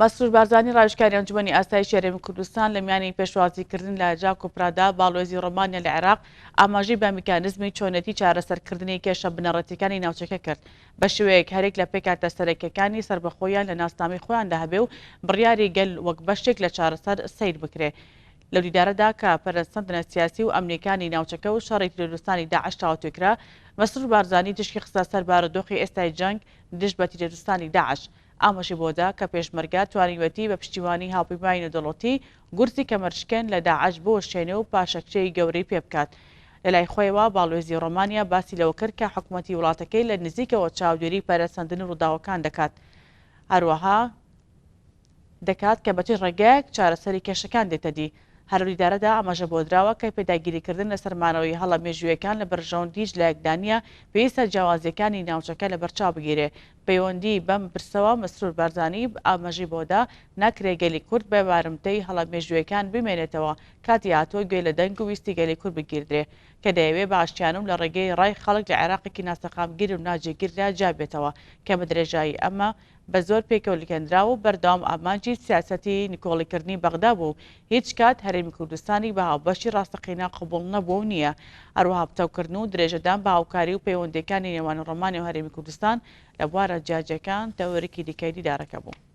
مەسرور بارزانی ڕاوێژکاری ئەنجومەنی ئاسایشی هەرێمی کوردستان لە میانی پێشوازیکردن لە جاک و پرادا باڵۆزی ڕۆمانیا لە عێراق ئاماژەی بە میکانیزمی چۆنەتی چارەسەرکردنی کێشە بنەڕەتیەکانی ناوچەکە کرد بە شێوەیەک هەرێک لە پێکاتە سەرەکیەکانی سربەخۆیان لە ناسنامەی خۆیاندا هەبێ و بڕیاری گەل وەک بەشێک لە چارەسەر سیر بکرێ. لەو دیدارەدا کە پەرەستەندنە سیاسی و ئەمنیەکانی ناوچەکە و شەڕی تیرۆریستانی داعش تاواتوێکرا، مەسرور بارزانی تشکی خستە سەر بارودۆخی ئێستای جەنگ دژ بە تیرۆریستانی داعش. ئاماژی بۆدا کە پێشمەرگە توانیوەتی بە پشتیوانی هاوپەیمانی نەدەوڵەتی گورزی کەمەرشکێن لە داعش بۆ شوێنێ و پاشەکچەی گەورەی پێ بکات. لەلای خۆیەوە باڵۆزی ڕۆمانیا باسی لەوە کرد کە حکوومەتی وڵاتەکەی لە نزیکەوە چاودێری پەرەسەندن ڕووداوەکان دەکات. هەروەها دەکات کە بەچی ڕێگایەک چارەسەری کێشەکان دێتە دی. هەروی دارەدا ئاماژە بۆ دراوە کە پێداگیریکردن لە سەرمانەوەی هەڵە مێژوویەکان لە بەرژەوەندیش لە یەکدانیە پێویستە جیاوازیەکانی ناوچەکە لە بەرچاو بگیرێ. پەیوەندی بەم برسەوە مەسرور بارزانی ئاماژی بۆدا ناکرێ گەلی کورد بە بارمتەی هەڵە مێژوویەکان بمێنێتەوە کاتی هاتووە گوێ لە دەنگ و ویستی گەلی کورد بگیردرێ کە دەیەوێ بە ئاشتیانم لە ڕێگەی ڕای خەڵک لە عێراقێکی ناسەقامگیر و ناجێگیردا جابێتەوە کە بە درێژایی ئەمە بە زۆر پێکەوەلکەندراوە و بەردەوام ئامانجی سیاسەتی نیکۆڵیکردنی بەغدا بوو. هیچ کات هەرێمی کوردستانی بە هاوبەشی ڕاستەقینە قبوڵ نەبوو نییە. هەروەها پتەوکردن و درێژەدان بە هاوکاری و پەیوەندیەکانی نێوان ڕۆمانیا و هەرێمی کوردستان لە بوارە جیاجەکان تەوەرێکی دیکەی دیدارەکە بوو.